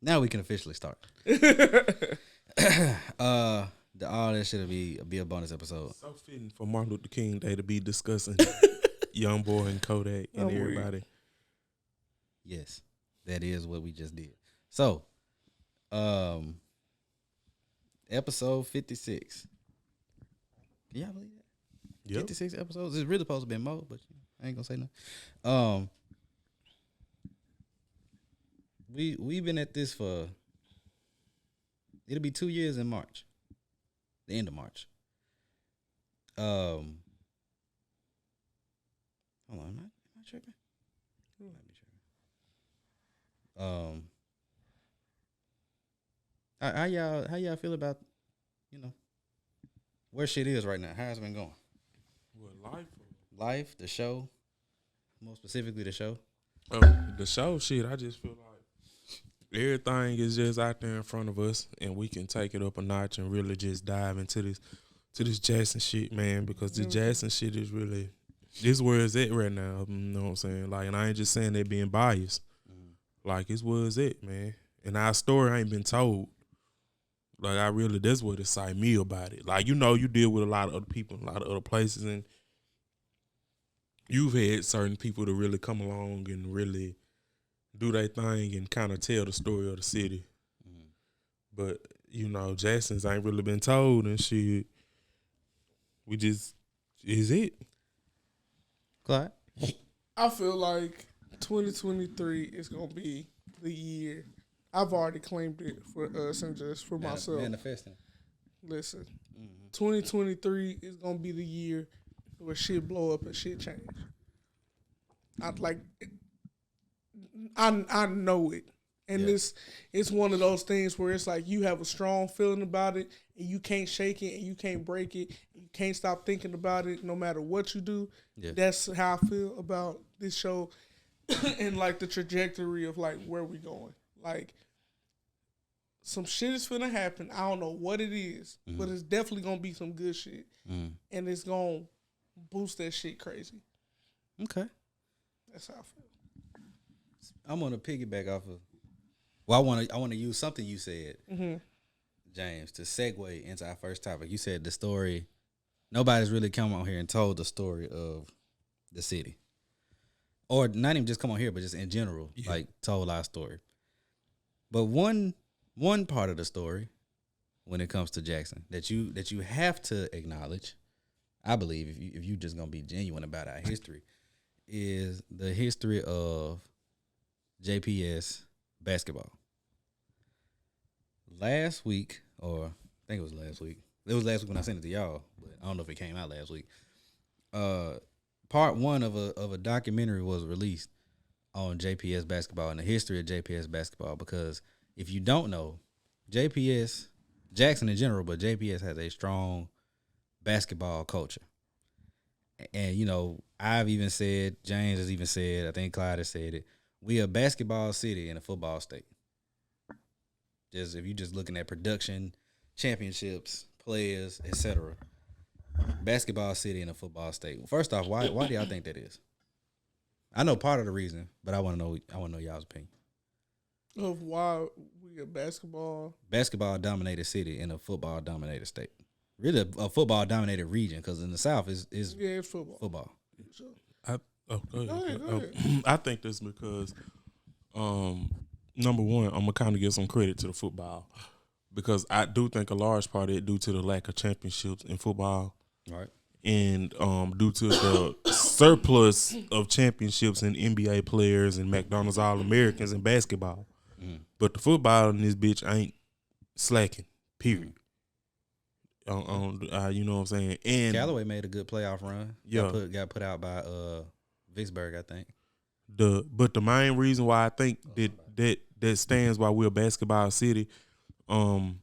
Now we can officially start. All that shit'll be a bonus episode. So fitting for Martin Luther King Day to be discussing Young Boy and Kodak and everybody. Yes, that is what we just did. So, episode 56. Can y'all believe that? Yep. 56 episodes. It's really supposed to be more, but I ain't gonna say nothing. We've been at this for, it'll be 2 years in March. The end of March. Hold on, am I tripping? I might be tripping. How y'all feel about, where shit is right now? How's it been going? What, life? Life, the show, more specifically the show. Oh, the show shit. I just feel like everything is just out there in front of us, and we can take it up a notch and really just dive into this Jackson shit, man. Because the Jackson shit is really, this is where it's at right now. You know what I'm saying? Like, and I ain't just saying that being biased. Like, it's where it's at, man. And our story ain't been told. Like, that's what excites me about it. Like, you deal with a lot of other people in a lot of other places, and you've had certain people to really come along and really do their thing and kind of tell the story of the city. But, Jackson's ain't really been told and shit. We just, is it? Clyde? I feel like 2023 is going to be the year. I've already claimed it for us and just for myself. Manifesting. Listen, 2023 is going to be the year where shit blow up and shit change. I know it. And it's one of those things where it's like you have a strong feeling about it and you can't shake it and you can't break it. And you can't stop thinking about it no matter what you do. Yeah. That's how I feel about this show and like the trajectory of like where we going. Like, some shit is finna happen. I don't know what it is, but it's definitely gonna be some good shit. And it's gonna boost that shit crazy. Okay. That's how I feel. I'm gonna piggyback off of, well, I wanna use something you said, James, to segue into our first topic. You said the story, nobody's really come on here and told the story of the city. Or not even just come on here, but just in general, like told our story. But one part of the story, when it comes to Jackson, that you have to acknowledge, I believe, if you just gonna be genuine about our history, is the history of JPS basketball. Last week, or I think it was last week. It was last week when I sent it to y'all, but I don't know if it came out last week. Part one of a documentary was released on JPS basketball and the history of JPS basketball, because if you don't know, Jackson in general, but JPS has a strong basketball culture. And, I've even said, James has even said, I think Clyde has said it, we a basketball city and a football state. Just if you're just looking at production, championships, players, etc. Basketball city and a football state. First off, why do y'all think that is? I know part of the reason, but I want to know y'all's opinion. Of why we a basketball dominated city in a football dominated state. Really a football dominated region, because in the South is it's football. Sure. Go ahead. Go ahead. I think that's because, number one, I'm gonna kind of give some credit to the football, because I do think a large part of it due to the lack of championships in football, right? And due to the surplus of championships in NBA players and McDonald's All-Americans in basketball. But the football in this bitch ain't slacking, period. You know what I'm saying? And Callaway made a good playoff run. Yeah. Got put out by Vicksburg, I think. But the main reason why I think that stands why we're a basketball city, I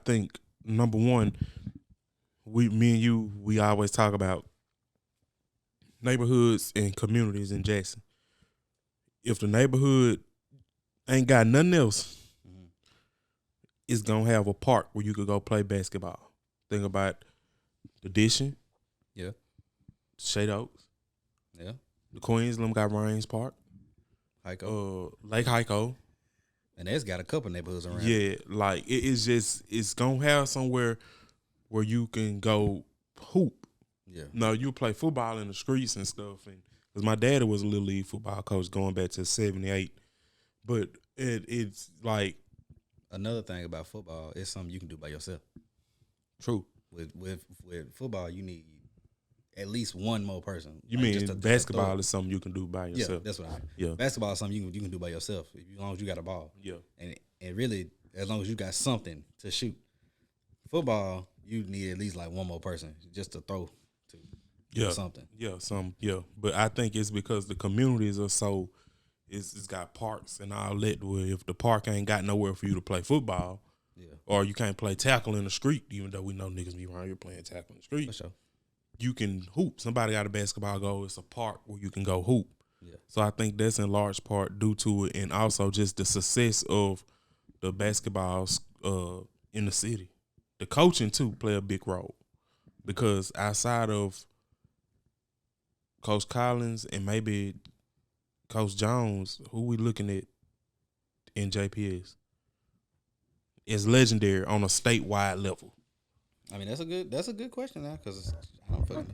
think number one, me and you, we always talk about neighborhoods and communities in Jackson. If the neighborhood ain't got nothing else, it's gonna have a park where you could go play basketball. Think about the Dishing, Shade Oaks, the Queensland got Rains Park, Lake Hyco. And that's got a couple neighborhoods around. Yeah, like it's gonna have somewhere where you can go hoop. Yeah. No, you play football in the streets and stuff. And because my daddy was a little league football coach going back to '78, but it's like another thing about football is something you can do by yourself. True. With football, you need at least one more person. You like mean basketball is something you can do by yourself? Yeah, that's what I mean. Yeah, basketball is something you can do by yourself as long as you got a ball. Yeah, and really as long as you got something to shoot. Football, you need at least like one more person just to throw to something. Yeah, but I think it's because the communities are so. It's got parks and all that. Where if the park ain't got nowhere for you to play football, or you can't play tackle in the street, even though we know niggas be around here playing tackle in the street. For sure. You can hoop. Somebody got a basketball goal. It's a park where you can go hoop. Yeah. So I think that's in large part due to it, and also just the success of the basketballs in the city. The coaching too play a big role because outside of Coach Collins and maybe Coach Jones, who we looking at in JPS, is legendary on a statewide level. I mean, that's a good question now because I don't fucking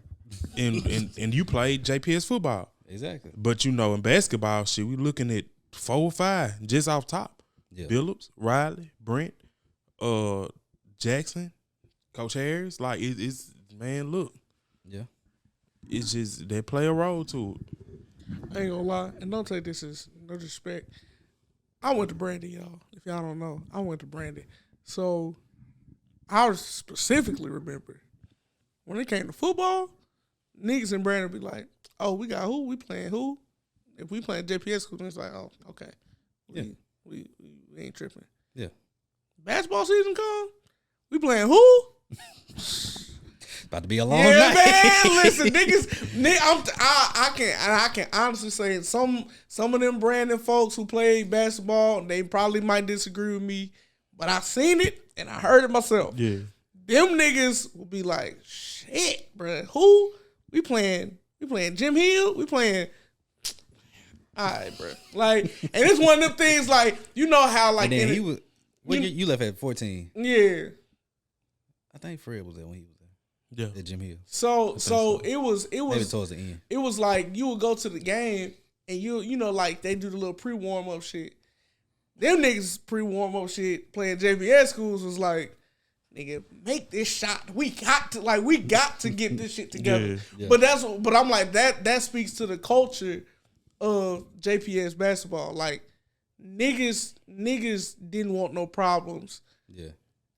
know. And you played JPS football. Exactly. But you know, in basketball, shit, we looking at 4 or 5 just off top. Yeah. Billups, Riley, Brent, Jackson, Coach Harris. Like it's man, look. Yeah. It's just they play a role to it. I ain't gonna lie, and don't take this as no disrespect. I went to Brandon, y'all. If y'all don't know, I went to Brandon. So I specifically remember when it came to football, niggas in Brandon be like, "Oh, we got who? We playing who? If we playing JPS, it's like, oh, okay, we ain't tripping. Yeah, basketball season come, we playing who? About to be a long night. Man, listen, I can honestly say some of them Brandon folks who played basketball, they probably might disagree with me, but I seen it and I heard it myself. Yeah, them niggas will be like, shit, bro, who? We playing Jim Hill? We playing? All right, bro. Like, and it's one of them things. Like, you know how like and then he was. You left at 14. Yeah, I think Fred was there when he was. Yeah, at Jim Hill. So it was maybe towards the end. It was like you would go to the game and you know like they do the little pre warm up shit. Them niggas pre warm up shit playing JPS schools was like, nigga, make this shot. We got to get this shit together. Yeah. But I'm like that speaks to the culture of JPS basketball. Like niggas didn't want no problems. Yeah.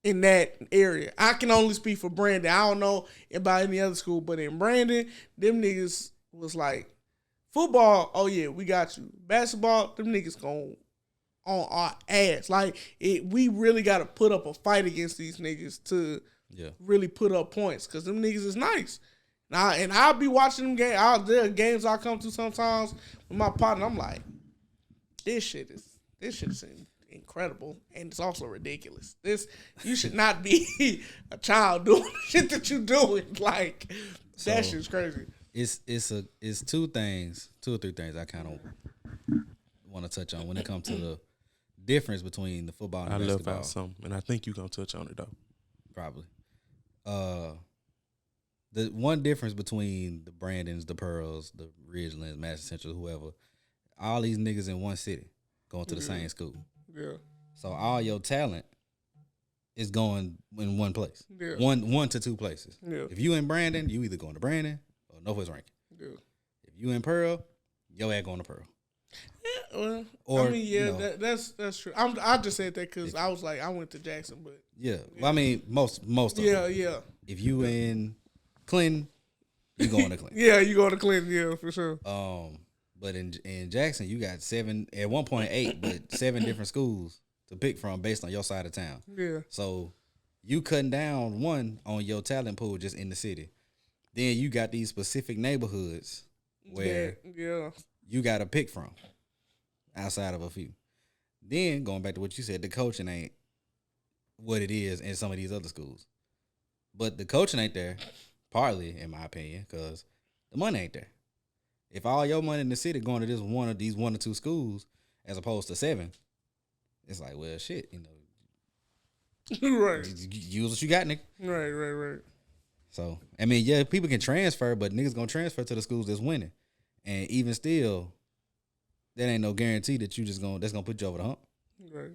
In that area. I can only speak for Brandon. I don't know about any other school, but in Brandon, them niggas was like, football, oh yeah, we got you. Basketball, them niggas going on our ass. Like, we really got to put up a fight against these niggas to really put up points because them niggas is nice. And I'll be watching them games. There are games I come to sometimes with my partner. I'm like, this shit is incredible, and it's also ridiculous. You should not be a child doing the shit that you doing. Like that shit's crazy. It's 2 or 3 things I kind of want to touch on when it comes to the difference between the football and basketball. I left out something, and I think you're gonna touch on it though. Probably. The one difference between the Brandons, the Pearls, the Ridgelands, Madison Central, whoever, all these niggas in one city going to the same school. Yeah. So all your talent is going in one place. Yeah. One to 2 places. Yeah. If you in Brandon, you either going to Brandon or Northwest Rankin. Yeah. If you in Pearl, your ass going to Pearl. Yeah, well, or, I mean, yeah, that's true. I just said that because I was like, I went to Jackson, but yeah. Well, I mean, most of them. Yeah. If you in Clinton, you going to Clinton. Yeah, you going to Clinton. Yeah, for sure. But in Jackson, you got 7 at 1.8, but 7 different schools to pick from based on your side of town. Yeah. So you cutting down one on your talent pool just in the city. Then you got these specific neighborhoods where you got to pick from outside of a few. Then going back to what you said, the coaching ain't what it is in some of these other schools. But the coaching ain't there, partly in my opinion, because the money ain't there. If all your money in the city going to these 1 or 2 schools as opposed to 7, it's like, well, shit, Right. Use what you got, nigga. Right. So, I mean, yeah, people can transfer, but niggas gonna transfer to the schools that's winning. And even still, that ain't no guarantee that that's gonna put you over the hump. Right.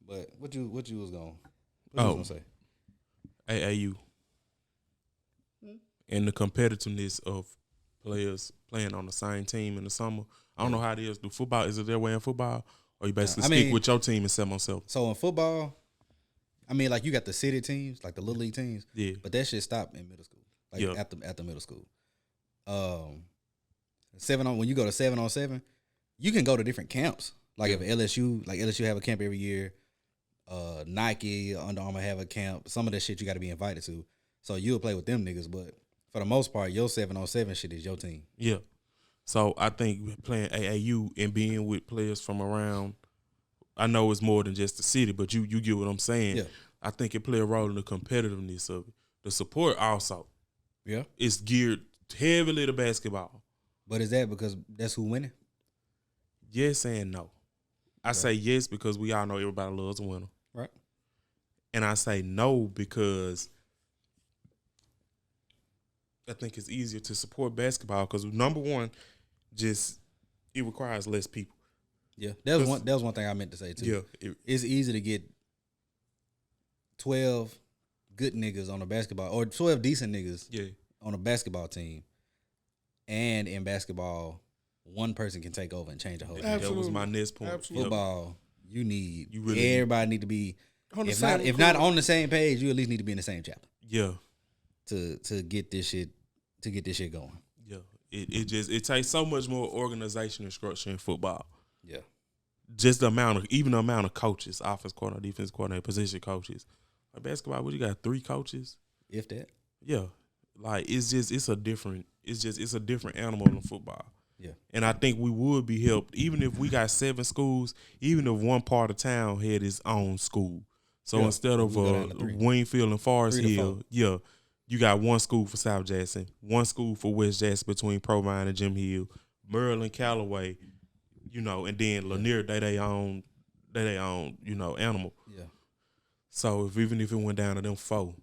But what you was gonna say? AAU. And the competitiveness of players playing on the same team in the summer. I don't know how it is. Do football, is it their way in football? Or you basically stick with your team and 7-on-7? So in football, I mean, like you got the city teams, like the little league teams. Yeah. But that shit stopped in middle school. Like after middle school. When you go to 7-on-7, you can go to different camps. Like if LSU have a camp every year, Nike, Under Armour have a camp. Some of that shit you got to be invited to. So you'll play with them niggas, but for the most part, your 7-on-7 shit is your team. Yeah. So I think playing AAU and being with players from around, I know it's more than just the city, but you get what I'm saying. Yeah. I think it play a role in the competitiveness of it. The support also. Yeah. It's geared heavily to basketball. But is that because that's who winning? Yes and no. I say yes because we all know everybody loves a winner. Right. And I say no because I think it's easier to support basketball because number one, just it requires less people. Yeah, that was one thing I meant to say too. Yeah, it's easy to get 12 good niggas on a basketball or 12 decent niggas on a basketball team, and in basketball, one person can take over and change the whole thing. That was my next point. Absolutely. Football, everybody need to be if not on the same page, you at least need to be in the same chapter. Yeah, to get this shit going. Yeah, it takes so much more organization and structure in football. Yeah, just the amount of coaches, offense coordinator, defense coordinator, position coaches. Like basketball, what you got 3 coaches? If that. Yeah, like it's a different animal in football. Yeah, and I think we would be helped even if we got 7 schools, even if one part of town had its own school. So instead of Wingfield and Forest Hill, you got one school for South Jackson, one school for West Jackson between Provine and Jim Hill, Maryland, Callaway, and then Lanier, they own, animal. Yeah. So even if it went down to them 4,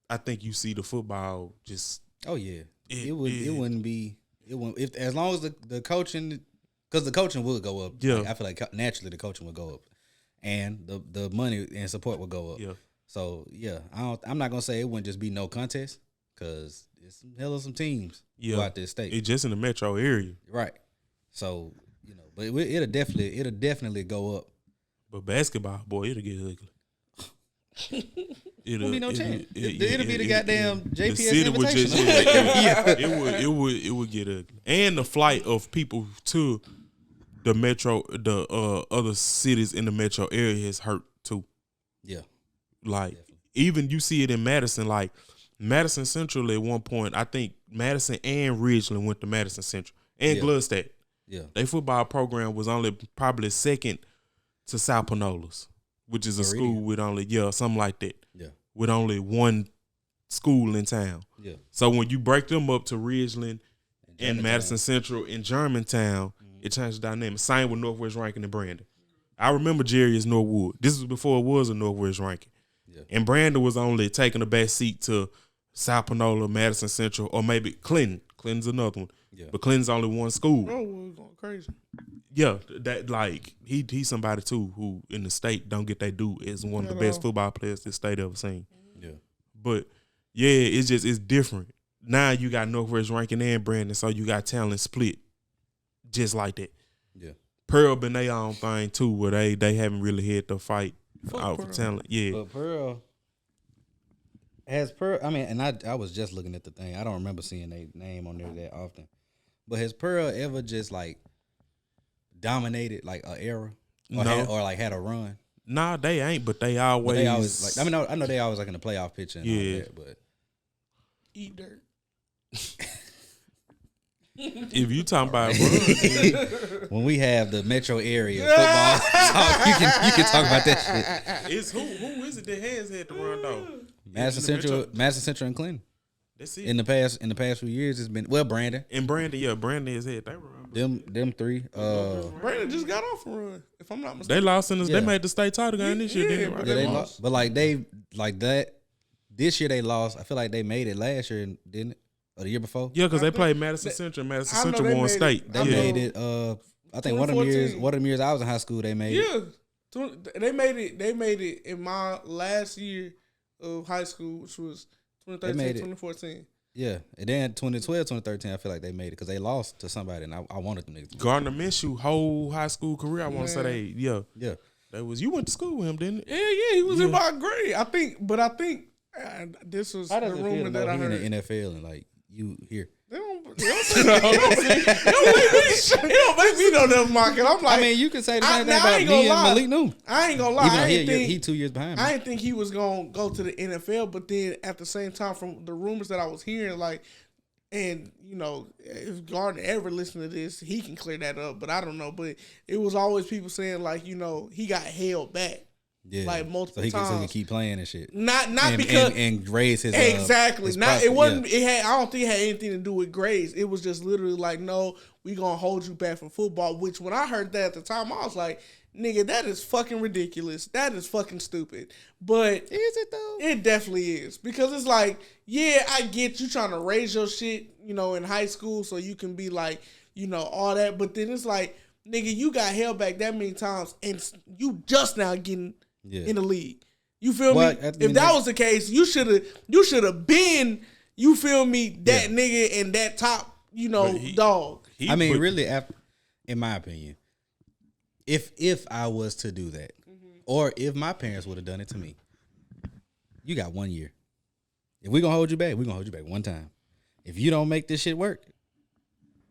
I think you see the football just. Oh yeah, it wouldn't if as long as the coaching, because the coaching will go up. Yeah, like, I feel like naturally the coaching will go up, and the money and support will go up. Yeah. So yeah, I'm not gonna say it wouldn't just be no contest because it's some teams throughout this state. It's just in the metro area, right? So but it'll definitely go up. But basketball, boy, it'll get ugly. It'll be no chance. It'll be the goddamn JPS the city would just, it would get ugly, and the flight of people to the metro, the other cities in the metro area has hurt too. Yeah. Like, even you see it in Madison, like Madison Central at one point, I think Madison and Ridgeland went to Madison Central and Gluckstadt. Yeah. Their football program was only probably second to South Pinollas, which is a school with only, something like that. Yeah. With only one school in town. Yeah. So when you break them up to Ridgeland and Madison Central and Germantown, it changed the dynamic. Same with Northwest Rankin and Brandon. I remember Jerry as Northwood. This was before it was a Northwest Rankin. Yeah. And Brandon was only taking a back seat to South Panola, Madison Central, or maybe Clinton. Clinton's another one. Yeah. But Clinton's only one school. Oh, we're going crazy. Yeah, that like he's somebody too who in the state don't get their due as one of the best football players this state ever seen. Yeah. But it's different. Now you got Northwest Rankin and Brandon, so you got talent split just like that. Yeah. Pearl been their own thing too, where they haven't really had to fight out for talent. Yeah. But Pearl, I mean, and I was just looking at the thing. I don't remember seeing their name on there that often. But has Pearl ever just like dominated like an era? Or had a run? Nah, they ain't, but they always like, I know they always like in the playoff picture and all that, but eat dirt. If you talking about run, when we have the metro area football talk, you can talk about that shit. It's who is it that has had to run though? Madison Central and Clinton. That's it. In the past few years, it's been Brandon. And Brandon is it. They run. Them three. Brandon just got off a run, if I'm not mistaken. They lost in this. They made the state title game this year. Yeah, Right? they lost. But like that. This year they lost. I feel like they made it last year, didn't it? Or the year before? Yeah, because they played Madison Central. Madison Central won state. They made it. I think one of them years I was in high school, they made it. Yeah, they made it. They made it in my last year of high school, which was 2013, 2014. Yeah, and then 2012, 2013, I feel like they made it because they lost to somebody, and I wanted them niggas. Gardner Minshew, whole high school career, I want to say yeah. You went to school with him, didn't you? Yeah, he was in my grade. I think this was the rumor that I heard. In the NFL and like you here. They don't make me know them market. I'm like, I mean, you can say the same thing about me and Malik Newman. I ain't gonna lie. Even though he 2 years behind me. I didn't think he was gonna go to the NFL, but then at the same time, from the rumors that I was hearing, like, and you know, if Gardner ever listen to this, he can clear that up. But I don't know. But it was always people saying like, you know, he got held back. Yeah, like multiple times. So he can keep playing and shit. Not because and raise his exactly. His it wasn't. Yeah. It had. I don't think it had anything to do with grades. It was just literally like, no, we gonna hold you back from football. Which when I heard that at the time, I was like, nigga, that is fucking ridiculous. That is fucking stupid. But is it though? It definitely is, because it's like, yeah, I get you trying to raise your shit, you know, in high school so you can be like, you know, all that. But then it's like, nigga, you got held back that many times and you just now getting in the league. You feel me? If that was the case, you should have been, you feel me, that nigga and that top, you know, dog. Really, in my opinion, if I was to do that, or if my parents would have done it to me, you got 1 year. If we're gonna hold you back, we're gonna hold you back one time. If you don't make this shit work,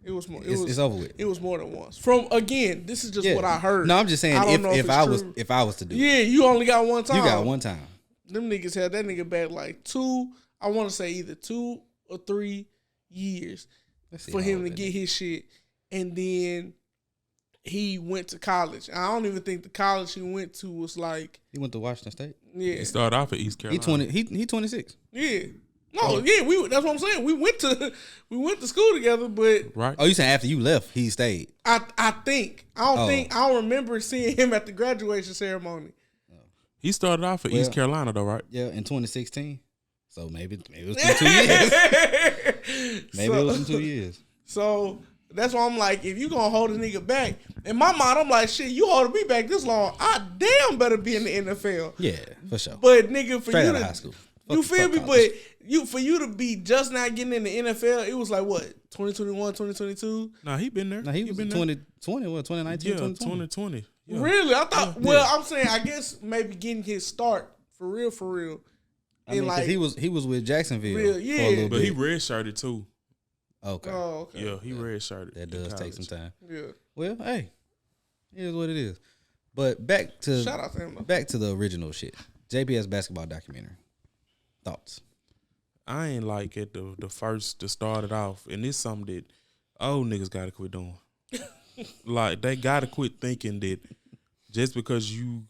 it's over with. It was more than once. From again, this is just what I heard. No, I'm just saying if I was to do it. Yeah, you only got one time. You got one time. Them niggas had that nigga back like I want to say either 2 or 3 years for him to get his shit. And then he went to college. I don't even think the college he went to was like. He went to Washington State. Yeah. He started off at East Carolina. He 26. Yeah. No, that's what I'm saying. We went to school together, but right. Oh, you saying after you left, he stayed? I don't remember seeing him at the graduation ceremony. He started off at East Carolina though, right? Yeah, in 2016. So maybe it was 2 years. Maybe it was 2 years. So that's why I'm like, if you gonna hold a nigga back, in my mind, I'm like, shit, you holding me back this long, I damn better be in the NFL. Yeah, for sure. But nigga, for straight you out to of high school. You feel me? But for you to be just not getting in the NFL, it was like what, 2021, 2022? Nah, he been there. Nah, he was in 2020, what, 2019, yeah, 2020. Yeah. Really? I thought. Well, I'm saying, I guess maybe getting his start for real. I mean, like, he was with Jacksonville for a little but bit. he redshirted too. Okay. Oh, okay. Yeah, he redshirted. That does take some time. Yeah. Well, hey, it is what it is. But back to shout out to him. Back to the original shit. JPS basketball documentary. Thoughts? I ain't like it the first to start it off, and it's something that old niggas gotta quit doing. Like, they gotta quit thinking that just because you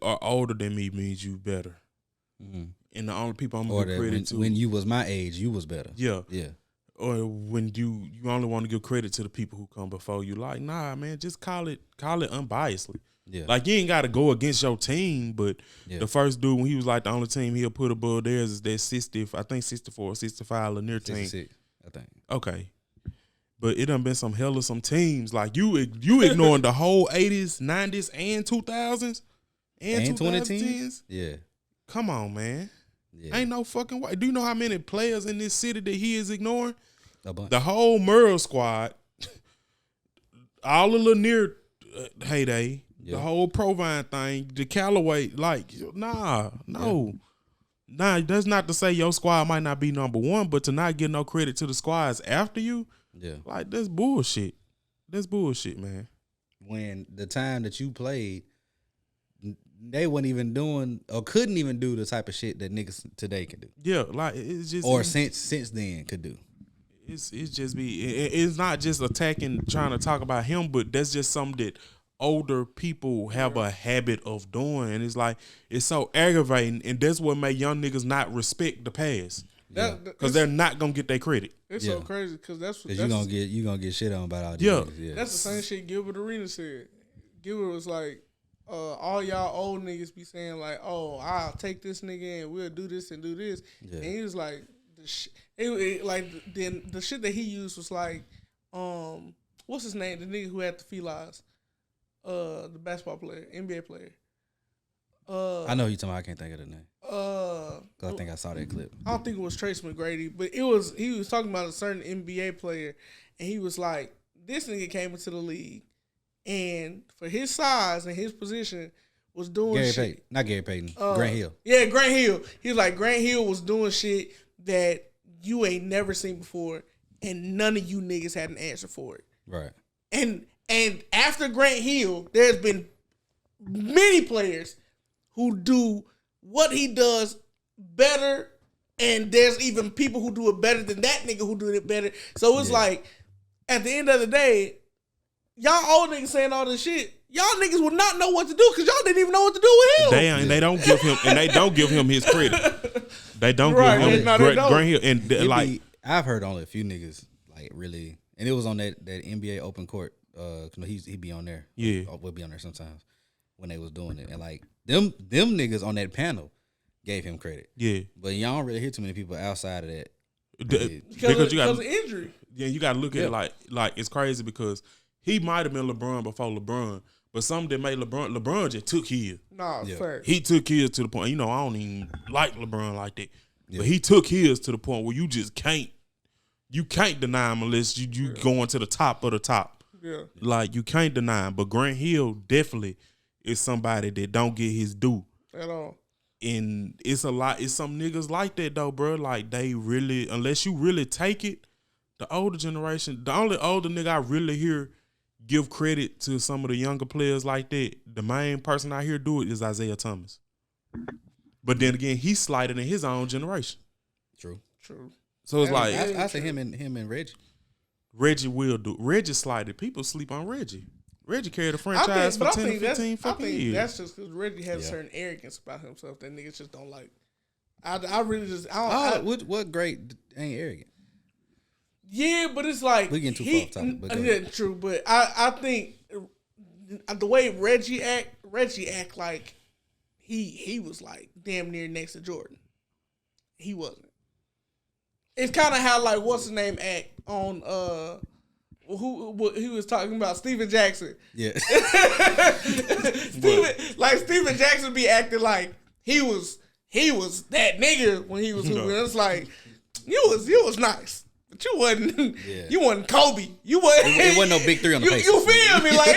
are older than me means you better. Mm-hmm. And the only people I'm gonna give credit to, when you was my age, you was better. Yeah. Or when you only want to give credit to the people who come before you. Like, nah, man, just call it unbiasedly. Yeah. Like, you ain't got to go against your team, but the first dude, when he was like the only team he'll put above theirs is that 64 or 65 Lanier team. 66, I think. Okay. But it done been some teams. Like, you ignoring the whole 80s, 90s, and 2000s, and 2010s? Yeah. Come on, man. Yeah. Ain't no fucking way. Do you know how many players in this city that he is ignoring? A bunch. The whole Merle squad, all the Lanier heyday, the whole Provine thing, the Callaway, like, no. Nah, that's not to say your squad might not be number one, but to not give no credit to the squads after you, like, that's bullshit. That's bullshit, man. When the time that you played, they weren't even doing or couldn't even do the type of shit that niggas today can do. Yeah, like, it's just, or since then could do. It's not just attacking, trying to talk about him, but that's just something that older people have a habit of doing, and it's like, it's so aggravating, and that's what make young niggas not respect the past. because they're not gonna get their credit. It's so crazy because that's you gonna get shit on about all these niggas. Yeah, that's the same shit Gilbert Arenas said. Gilbert was like, all y'all old niggas be saying like, oh, I'll take this nigga and we'll do this and do this, and he was like, the shit that he used was like, what's his name? The nigga who had the felines, the basketball player, NBA player. I know who you talking about. I can't think of the name. I think I saw that clip. I don't think it was Trace McGrady, but he was talking about a certain NBA player, and he was like, this nigga came into the league, and for his size and his position, was doing Gary shit. Payton. Not Gary Payton. Grant Hill. Yeah, Grant Hill. He was like, Grant Hill was doing shit that you ain't never seen before, and none of you niggas had an answer for it. Right. And after Grant Hill, there's been many players who do what he does better, and there's even people who do it better than that nigga who do it better. So it's like, at the end of the day, y'all old niggas saying all this shit, y'all niggas would not know what to do because y'all didn't even know what to do with him. They don't give him his credit. They don't give him Grant Hill. And I've heard only a few niggas like really, and it was on that NBA open court. He be on there. Yeah, we'll be on there sometimes when they was doing it, and like them niggas on that panel gave him credit. Yeah, but y'all don't really hear too many people outside of that because you got of injury. Yeah, you got to look at it like it's crazy because he might have been LeBron before LeBron, but some that made LeBron just took his. Nah, fair. He took his to the point. I don't even like LeBron like that, but he took his to the point where you just can't deny him unless you going to the top of the top. Yeah, like you can't deny him. But Grant Hill definitely is somebody that don't get his due at all. And it's some niggas like that though, bro. Like they really, unless you really take it, the older generation, the only older nigga I really hear give credit to some of the younger players like that, the main person I hear do it is Isaiah Thomas. But then again, he's slighted in his own generation. True. So it's like I say him and Reggie. Reggie will do. Reggie slighted. People sleep on Reggie. Reggie carried a franchise for 10 to 15 fucking years. That's just because Reggie has a certain arrogance about himself that niggas just don't like. I really just I don't. What great ain't arrogant? Yeah, but it's like we're getting too far off topic. Yeah, true. But I think the way Reggie act like he was like damn near next to Jordan. He wasn't. It's kind of how like what's his name act on who he was talking about Steven Jackson. Yeah. Steven Jackson be acting like he was that nigga when he was hooping. It's like you was nice. But you wasn't Kobe. You wasn't. It wasn't no big three on the face. You feel me? Like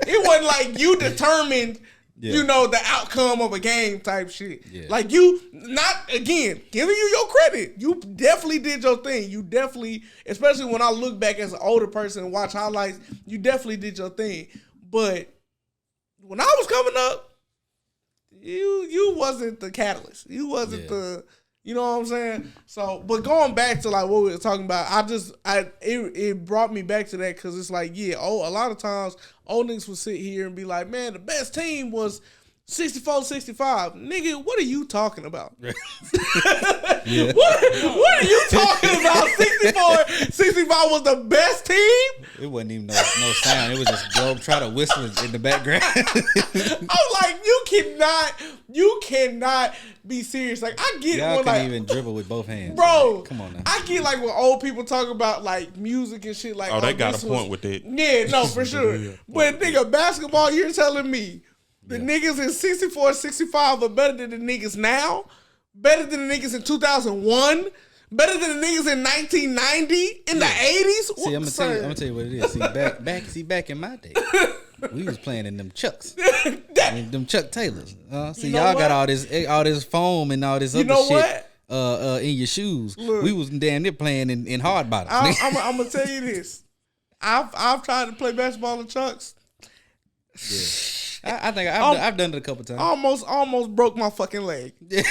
it wasn't like you determined. Yeah. The outcome of a game type shit. Yeah. Like you, not again giving you your credit. You definitely did your thing. You definitely, especially when I look back as an older person and watch highlights, you definitely did your thing. But when I was coming up, you wasn't the catalyst. You wasn't the. You know what I'm saying? So, but going back to like what we were talking about, it brought me back to that because it's like, a lot of times old niggas would sit here and be like, man, the best team was 64-65. Nigga, what are you talking about? What are you talking about? 64-65 was the best team? It wasn't even no sound. It was just Globetrotter whistling in the background. I'm like, you cannot be serious. Like, I get y'all can't even dribble with both hands. Bro, like, come on now. I get like when old people talk about like music and shit like they got a point with that. Yeah, no, for sure. But nigga, basketball, you're telling me the niggas in 64-65 are better than the niggas now? Better than the niggas in 2001? Better than the niggas in 1990? In the 80s? See, I'm gonna tell you what it is. See, back in my day, we was playing in them Chucks. Them Chuck Taylors. See, y'all got all this foam and all this other shit in your shoes. Look, we was damn near playing in hard bottoms. I'm gonna tell you this. I've tried to play basketball in Chucks. Yeah. I think I've done it a couple times. Almost broke my fucking leg. Yeah.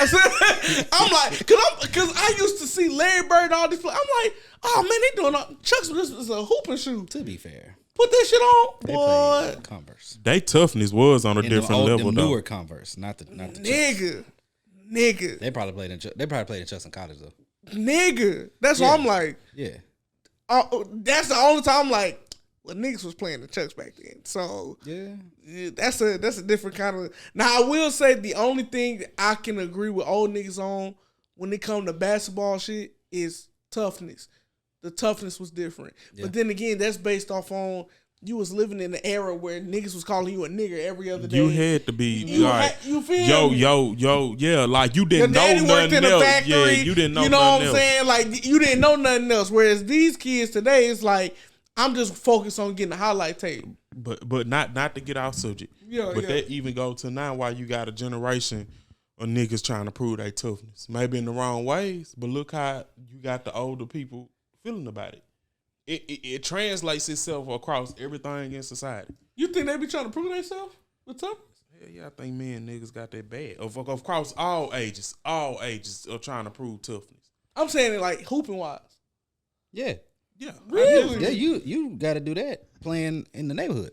I'm like, cause I used to see Larry Bird and all these players. I'm like, oh man, they doing Chucks. This is a hooping shoe. To be fair, put that shit on. They played Converse. They toughness was on a different level. Them newer Converse, not the nigga. They probably played in Chucks in college though. nigga. That's why I'm like, yeah. That's the only time I'm like, well, niggas was playing the Chucks back then. So yeah, that's a different kind of. Now I will say the only thing that I can agree with old niggas on when it come to basketball shit is toughness. The toughness was different. Yeah. But then again, that's based off on you was living in the era where niggas was calling you a nigger every other day. You had to be you feel me? Yeah, like you didn't know nothing else. Factory, yeah, you didn't know. You know what I'm saying? Like you didn't know nothing else. Whereas these kids today, it's like I'm just focused on getting a highlight tape. But not to get off subject. That even go to now why you got a generation of niggas trying to prove their toughness. Maybe in the wrong ways, but look how you got the older people feeling about it. It translates itself across everything in society. You think they be trying to prove themselves with toughness? Hell yeah, I think men niggas got that bad. Of course, all ages are trying to prove toughness. I'm saying it like hooping wise. Yeah. Yeah. Really? Yeah, you got to do that playing in the neighborhood.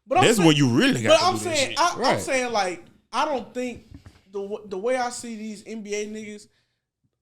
But that's where you really got to do that shit. I'm saying like I don't think the way I see these NBA niggas,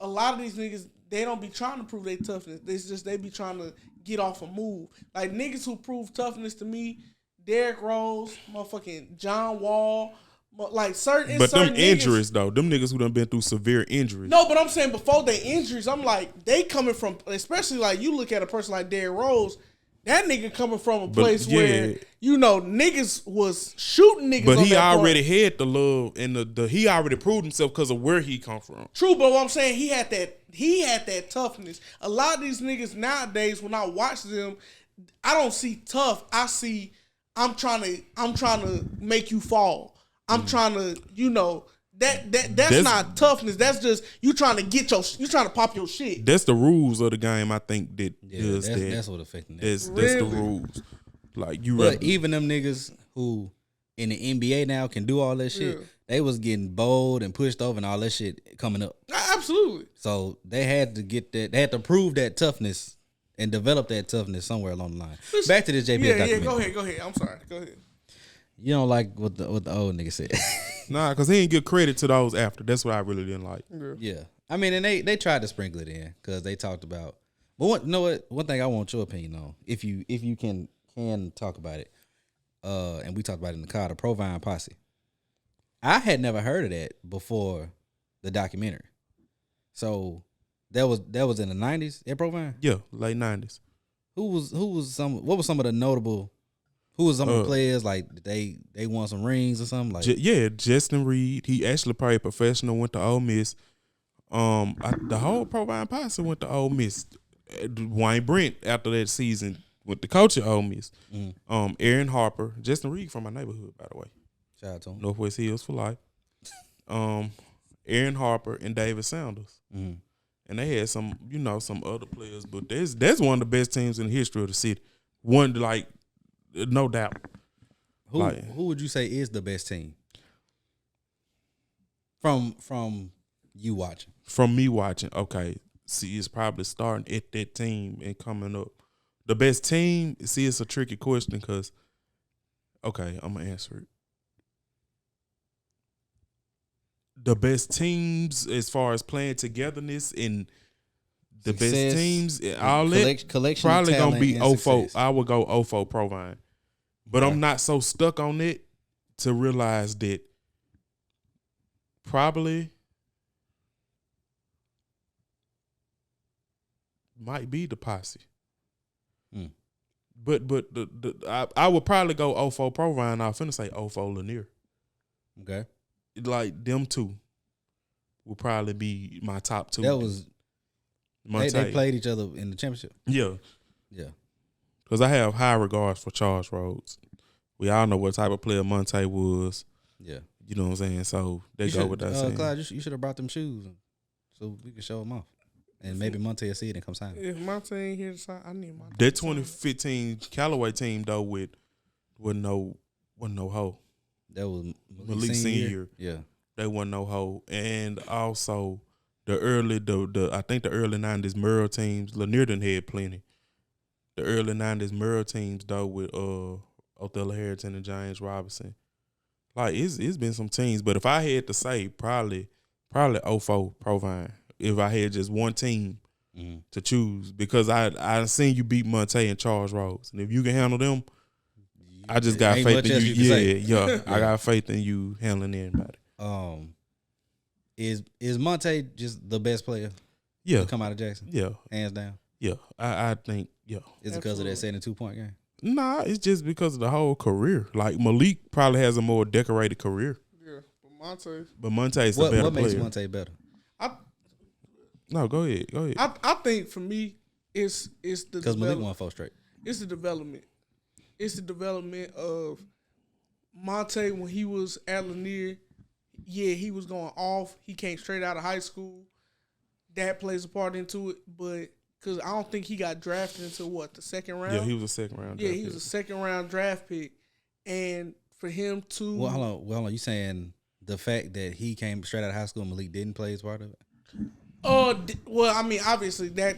a lot of these niggas, they don't be trying to prove their toughness. It's just they be trying to get off a move. Like niggas who prove toughness to me, Derrick Rose, motherfucking John Wall, like certain. But certain them injuries though, them niggas who done been through severe injuries. No, but I'm saying before they injuries, I'm like they coming from, especially like you look at a person like Derrick Rose. That nigga coming from a place where, you know, niggas was shooting niggas. But he already had the love and the he already proved himself because of where he come from. True, but what I'm saying, he had that toughness. A lot of these niggas nowadays, when I watch them, I don't see tough. I see I'm trying to make you fall. I'm trying to, you know, that's not toughness. That's just you trying to pop your shit. That's the rules of the game. I think that's what affecting that. That's the rules. Like you. But even them niggas who in the NBA now can do all that shit, they was getting bold and pushed over and all that shit coming up. Absolutely. So they had to get that. They had to prove that toughness and develop that toughness somewhere along the line. Back to this JPS documentary. Go ahead. I'm sorry. Go ahead. You don't like what the old nigga said. Nah, because he didn't give credit to those after. That's what I really didn't like. Yeah. I mean, and they tried to sprinkle it in because they talked about. But one thing I want your opinion on, if you can talk about it, and we talked about it in the car, the Provine Posse. I had never heard of that before the documentary. So that was in the 90s at Provine? Yeah, late 90s. What was some of the notable? Who was some of the players, like, they won some rings or something? Like, Justin Reed. He actually played professional, went to Ole Miss. The whole Provine Posse went to Ole Miss. Wayne Brent, after that season, went to coach at Ole Miss. Mm-hmm. Aaron Harper. Justin Reed from my neighborhood, by the way. Shout out to him. Northwest Hills for life. Aaron Harper and David Sanders. Mm-hmm. And they had some other players, but that's one of the best teams in the history of the city. One, like, no doubt. Who would you say is the best team? From you watching. From me watching, okay. See, it's probably starting at that team and coming up. The best team, see, it's a tricky question because, okay, I'm going to answer it. The best teams as far as playing togetherness and the success, best teams, all that probably going to be 04. I would go 04 Provine. But I'm not so stuck on it to realize that probably might be the Posse. But I would probably go 04 Provine. I was finna say 04 Lanier. Okay. Like them two would probably be my top two. That was they played each other in the championship. Yeah. Yeah. Because I have high regards for Charles Rhodes. We all know what type of player Monta was. Yeah. You know what I'm saying? So they go with that saying. Clyde, you should have brought them shoes so we could show them off. And maybe Monta will see it and come sign. If Monta ain't here to sign, I need Monta. That 2015 Callaway team, though, wasn't no hoe. That was Malik senior. Yeah. They wasn't no hoe. And also I think the early 90s Merle teams, Lanier done had plenty. The early 90s Merle teams, though, with Othello Harrington and James Robinson. Like, it's been some teams. But if I had to say, probably 04 Provine. if I had just one team to choose, because I seen you beat Monta and Charles Rose, and if you can handle them, I just got faith in you. Yeah. I got faith in you handling anybody. Is Monta just the best player? Yeah, to come out of Jackson. Yeah, hands down. Yeah, I think Is it because of that 72-point game? Nah, it's just because of the whole career. Like Malik probably has a more decorated career. Yeah, but Monta is the better player. What makes Monta better? No, go ahead. I think for me, it's the because Malik won 4 straight. It's the development. It's the development of Monta when he was at Lanier. Yeah, he was going off. He came straight out of high school. That plays a part into it, but because I don't think he got drafted until the second round. Yeah, he was a second round. Yeah, he was a second round draft pick, and for him to hold on. You saying the fact that he came straight out of high school and Malik didn't play is part of it? Well, I mean, obviously that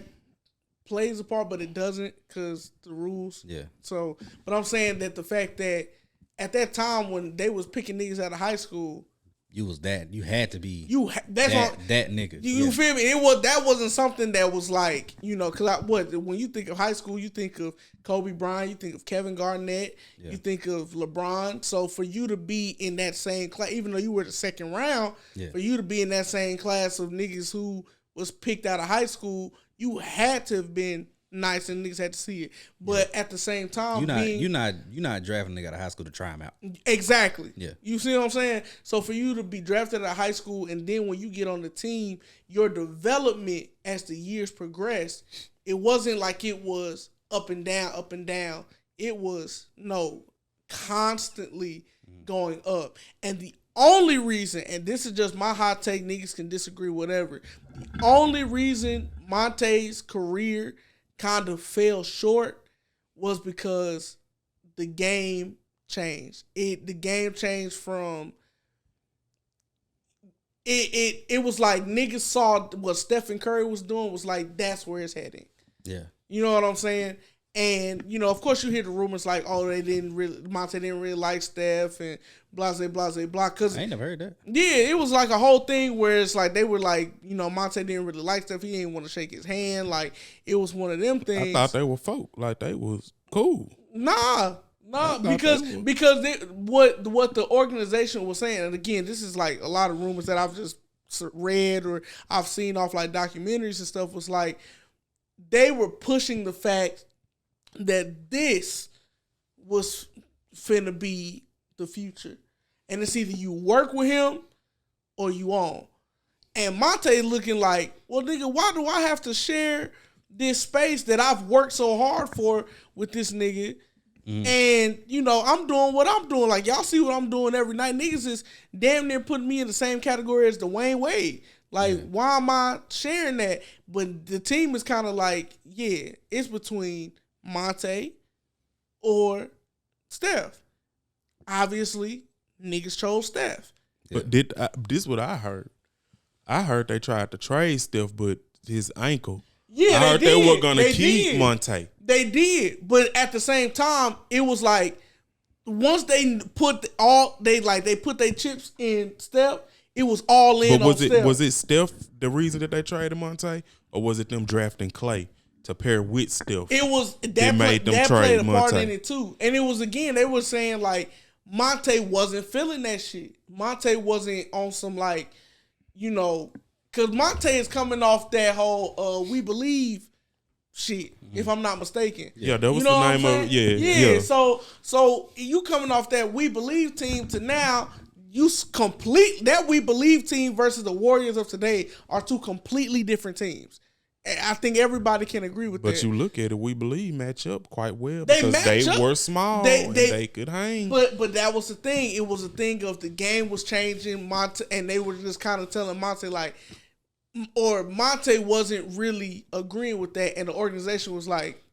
plays a part, but it doesn't because the rules. Yeah. So, but I'm saying that the fact that at that time when they was picking niggas out of high school, you was that. You had to be. that nigga. You feel me? That wasn't something that was like, because when you think of high school, you think of Kobe Bryant, you think of Kevin Garnett, you think of LeBron. So for you to be in that same class, even though you were the second round, for you to be in that same class of niggas who was picked out of high school, you had to have been nice and niggas had to see it. But at the same time, you're not drafting a nigga out of high school to try him out. Exactly. Yeah. You see what I'm saying? So for you to be drafted out of high school and then when you get on the team, your development as the years progressed, it wasn't like it was up and down. It was constantly going up. And the only reason, and this is just my hot take, niggas can disagree, whatever. The only reason Monta's career kind of fell short was because the game changed. The game changed from it was like niggas saw what Stephen Curry was doing was like that's where it's heading. Yeah. You know what I'm saying? And, of course you hear the rumors like, Monta didn't really like Steph and blah, blah, blah. Cause I ain't never heard that. Yeah, it was like a whole thing where it's like, they were like, Monta didn't really like Steph. He didn't want to shake his hand. Like, it was one of them things. I thought they were folk. Like, they was cool. Nah, because what the organization was saying, and again, this is like a lot of rumors that I've just read or I've seen off like documentaries and stuff, was like, they were pushing the fact that this was finna be the future. And it's either you work with him or you on. And Monta looking like, well, nigga, why do I have to share this space that I've worked so hard for with this nigga? And, I'm doing what I'm doing. Like, y'all see what I'm doing every night. Niggas is damn near putting me in the same category as Dwayne Wade. Like, why am I sharing that? But the team is kind of like, it's between Monta or Steph. Obviously, niggas chose Steph. But this is what I heard. I heard they tried to trade Steph, but his ankle. Yeah, I heard they were gonna keep Monta. They did, but at the same time, it was like once they put their chips in Steph, it was all in. But Steph. Was it Steph the reason that they traded Monta, or was it them drafting Clay to pair with Steph? It was that made them that trade played a part Monta in it too, and it was again they were saying like Monta wasn't feeling that shit. Monta wasn't on some like, because Monta is coming off that whole We Believe shit, if I'm not mistaken. Yeah, that was the name of it. Yeah. So you coming off that We Believe team to now you complete that We Believe team versus the Warriors of today are two completely different teams. I think everybody can agree with that. But you look at it, We Believe match up quite well because they were small and they could hang. But that was the thing. It was a thing of the game was changing, Monta, and they were just kind of telling Monta like, or Monta wasn't really agreeing with that, and the organization was like,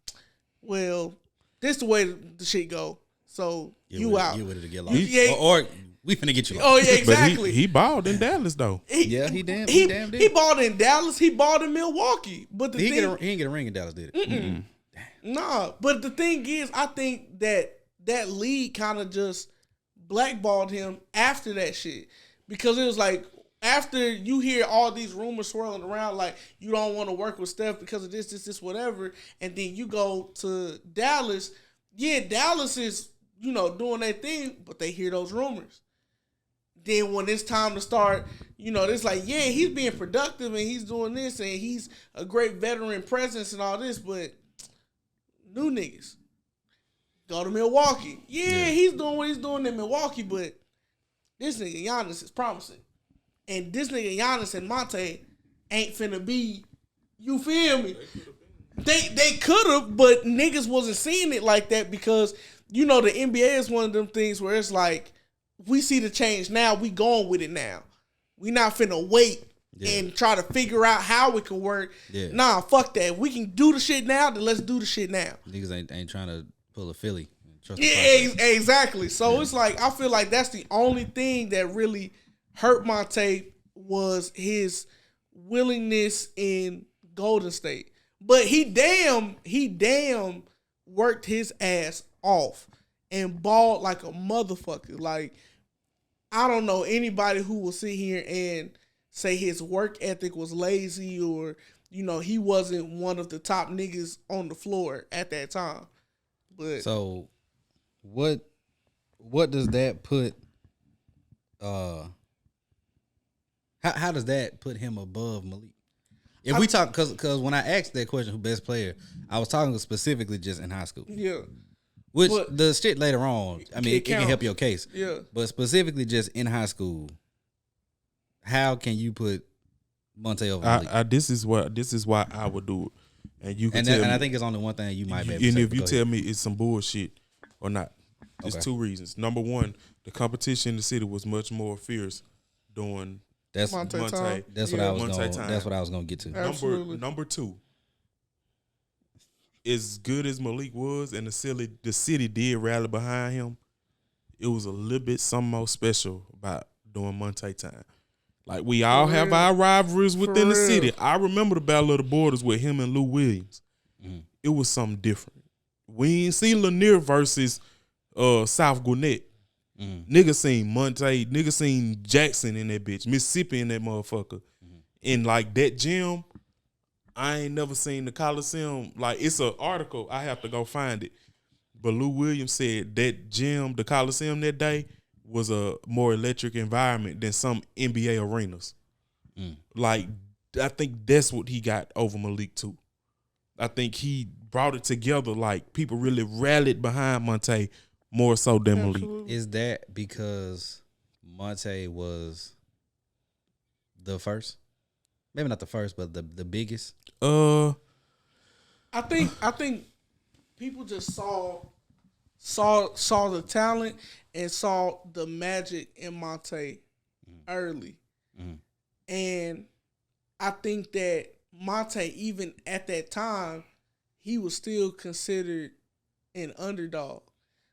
well, this the way the shit go. So you out. Get with it to get lost. Or we finna get you lost. Oh yeah, exactly. But he balled in Dallas though. He damn did. He balled in Dallas. He balled in Milwaukee. But he didn't get a ring in Dallas, did it? Nah. But the thing is, I think that league kind of just blackballed him after that shit because it was like, after you hear all these rumors swirling around, like you don't want to work with Steph because of this, whatever, and then you go to Dallas. Yeah, Dallas is, doing their thing, but they hear those rumors. Then when it's time to start, it's like, yeah, he's being productive and he's doing this and he's a great veteran presence and all this, but new niggas go to Milwaukee. Yeah, he's doing what he's doing in Milwaukee, but this nigga Giannis is promising. And this nigga Giannis and Monta ain't finna be, you feel me? They could have, but niggas wasn't seeing it like that because, the NBA is one of them things where it's like, we see the change now, we going with it now. We not finna wait and try to figure out how it can work. Yeah. Nah, fuck that. We can do the shit now, then let's do the shit now. Niggas ain't trying to pull a Philly. Exactly. So it's like, I feel like that's the only thing that really hurt Monta was his willingness in Golden State. But he damn worked his ass off and balled like a motherfucker. Like, I don't know anybody who will sit here and say his work ethic was lazy or, he wasn't one of the top niggas on the floor at that time. But so what does that put how does that put him above Malik? If we talk, because when I asked that question, who best player, I was talking specifically just in high school. Yeah. Which the shit later on, I mean, it can help your case. Yeah. But specifically just in high school, how can you put Monta over Malik? This is why I would do it. And you can tell me, and I think it's only one thing you might be able to say. And if you tell me it's some bullshit or not, there's two reasons. Number one, the competition in the city was much more fierce during Monta. That's what I was going to get to. Absolutely. Number two, as good as Malik was and the city did rally behind him, it was a little bit something more special about doing Monta time. Like, we all have our rivalries within the city. I remember the Battle of the Borders with him and Lou Williams. Mm-hmm. It was something different. We ain't seen Lanier versus South Gwinnett. Mm-hmm. Nigga seen Monta, nigga seen Jackson in that bitch, Mississippi in that motherfucker. Mm-hmm. And like that gym, I ain't never seen the Coliseum. Like, it's an article, I have to go find it. But Lou Williams said that gym, the Coliseum that day, was a more electric environment than some NBA arenas. Like, I think that's what he got over Malik too. I think he brought it together. Like, people really rallied behind Monta more so than Malik. Is that because Monta was the first? Maybe not the first, but the biggest. I think people just saw the talent and saw the magic in Monta early. Mm-hmm. And I think that Monta, even at that time, he was still considered an underdog.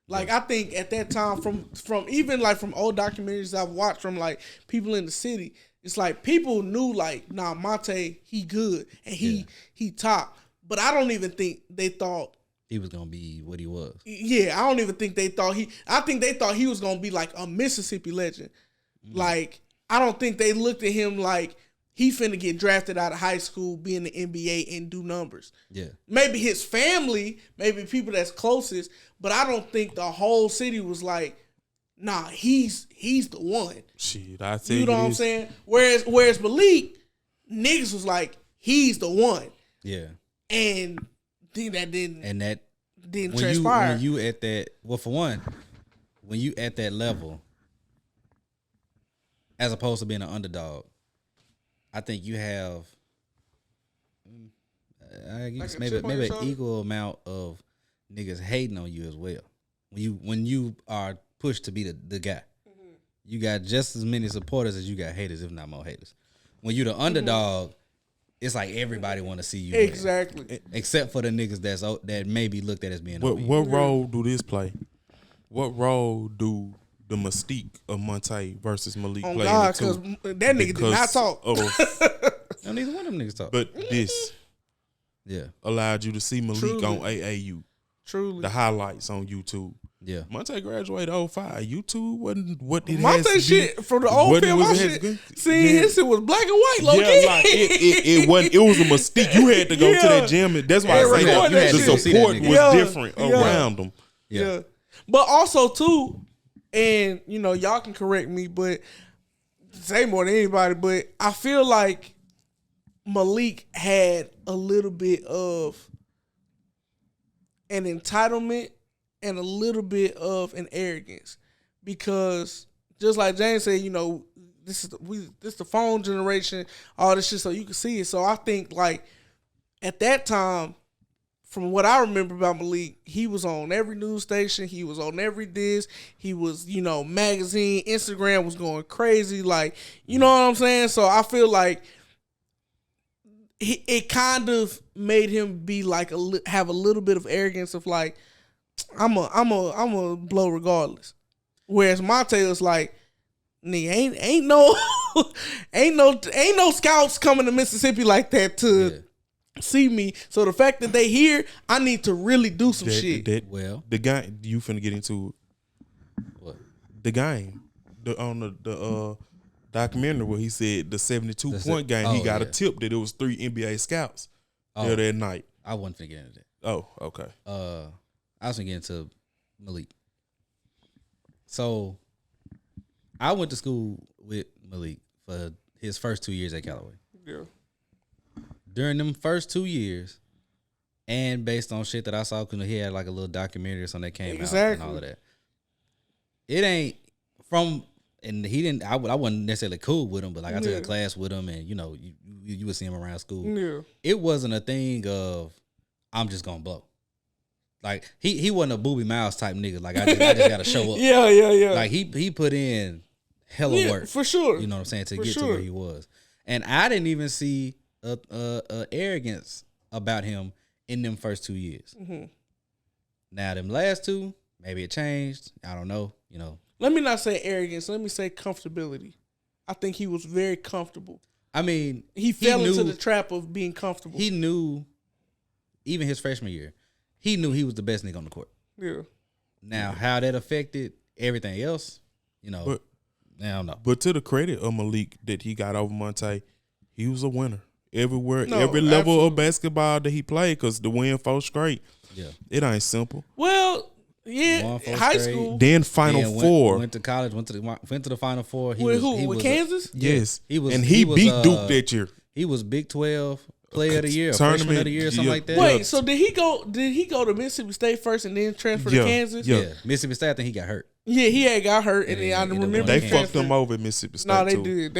Like, I think at that time, from even like from old documentaries I've watched from like people in the city, it's like people knew like, nah, Monta, he good and he top. But I don't even think they thought he was gonna be what he was. Yeah, I don't even think they thought I think they thought he was gonna be like a Mississippi legend. Mm-hmm. Like, I don't think they looked at him like he finna get drafted out of high school, be in the NBA and do numbers. Yeah. Maybe his family, maybe people that's closest, but I don't think the whole city was like, nah, he's the one. Shit, I tell you. You know what I'm saying? Whereas Malik, niggas was like, he's the one. Yeah. And then that didn't transpire. When you at that, well, for one, when you at that level, as opposed to being an underdog, I think you have, I guess like maybe an equal amount of niggas hating on you as well. When you are pushed to be the guy, mm-hmm. you got just as many supporters as you got haters, if not more haters. When you the underdog, it's like everybody want to see you exactly, win, except for the niggas that maybe looked at as being. What role do this play? What role do the mystique of Monta versus Malik play? God, because that nigga did not talk. Neither one of them niggas talk. But this, yeah, allowed you to see Malik on AAU. Truly, the highlights on YouTube. Yeah. Monta graduated 05. YouTube wasn't what it Monta has to shit be. from the old film. My shit. His shit was black and white. Low key. Like it wasn't. It was a mystique. You had to go to that gym, and that's why I say that the support was different around them. Yeah, but also too, and y'all can correct me, but say more than anybody. But I feel like Malik had a little bit of an entitlement and a little bit of an arrogance, because just like James said, this is the phone generation, all this shit, so you can see it. So I think like at that time, from what I remember about Malik, he was on every news station, he was on every disc, he was magazine, Instagram was going crazy, like you know what I'm saying. So I feel like it kind of made him be like have a little bit of arrogance of like, I'm a blow regardless. Whereas Monta was like, nigga, ain't no scouts coming to Mississippi like that to see me. So the fact that they here, I need to really do some shit. The guy you finna get into what? The game. On the documentary where he said the 72-point game, he got a tip that it was 3 NBA scouts there that night. I wasn't finna get into that. Oh, okay. I was gonna get into Malik. So I went to school with Malik for his first 2 years at Callaway. Yeah. During them first 2 years, and based on shit that I saw, because he had like a little documentary or something that came out and all of that. It ain't from, and he didn't. I wasn't necessarily cool with him, but like I took a class with him, and you would see him around school. Yeah. It wasn't a thing of I'm just gonna blow. Like he wasn't a Booby Miles type nigga. Like I just gotta show up. Yeah. Like he put in hella work for sure. You know what I'm saying, to get to where he was. And I didn't even see a arrogance about him in them first 2 years. Mm-hmm. Now them last two, maybe it changed. I don't know. Let me not say arrogance. Let me say comfortability. I think he was very comfortable. I mean, he fell into the trap of being comfortable. He knew, even his freshman year, he knew he was the best nigga on the court. Yeah. Now, how that affected everything else, but, I don't know. But to the credit of Malik that he got over Monta, he was a winner. Everywhere, every level of basketball that he played, because the win 4 straight. Yeah. It ain't simple. Well, high school. Then Final Four. Went to college, went to the Final Four. With Kansas? Yes. He was. And he beat Duke that year. He was Big 12 Player of the Year, Freshman of the Year, something like that. Wait, so did he go to Mississippi State first and then transfer to Kansas? Yeah. Mississippi State, I think he got hurt. Yeah, he had got hurt, and then I remember they fucked him over at Mississippi State. No, they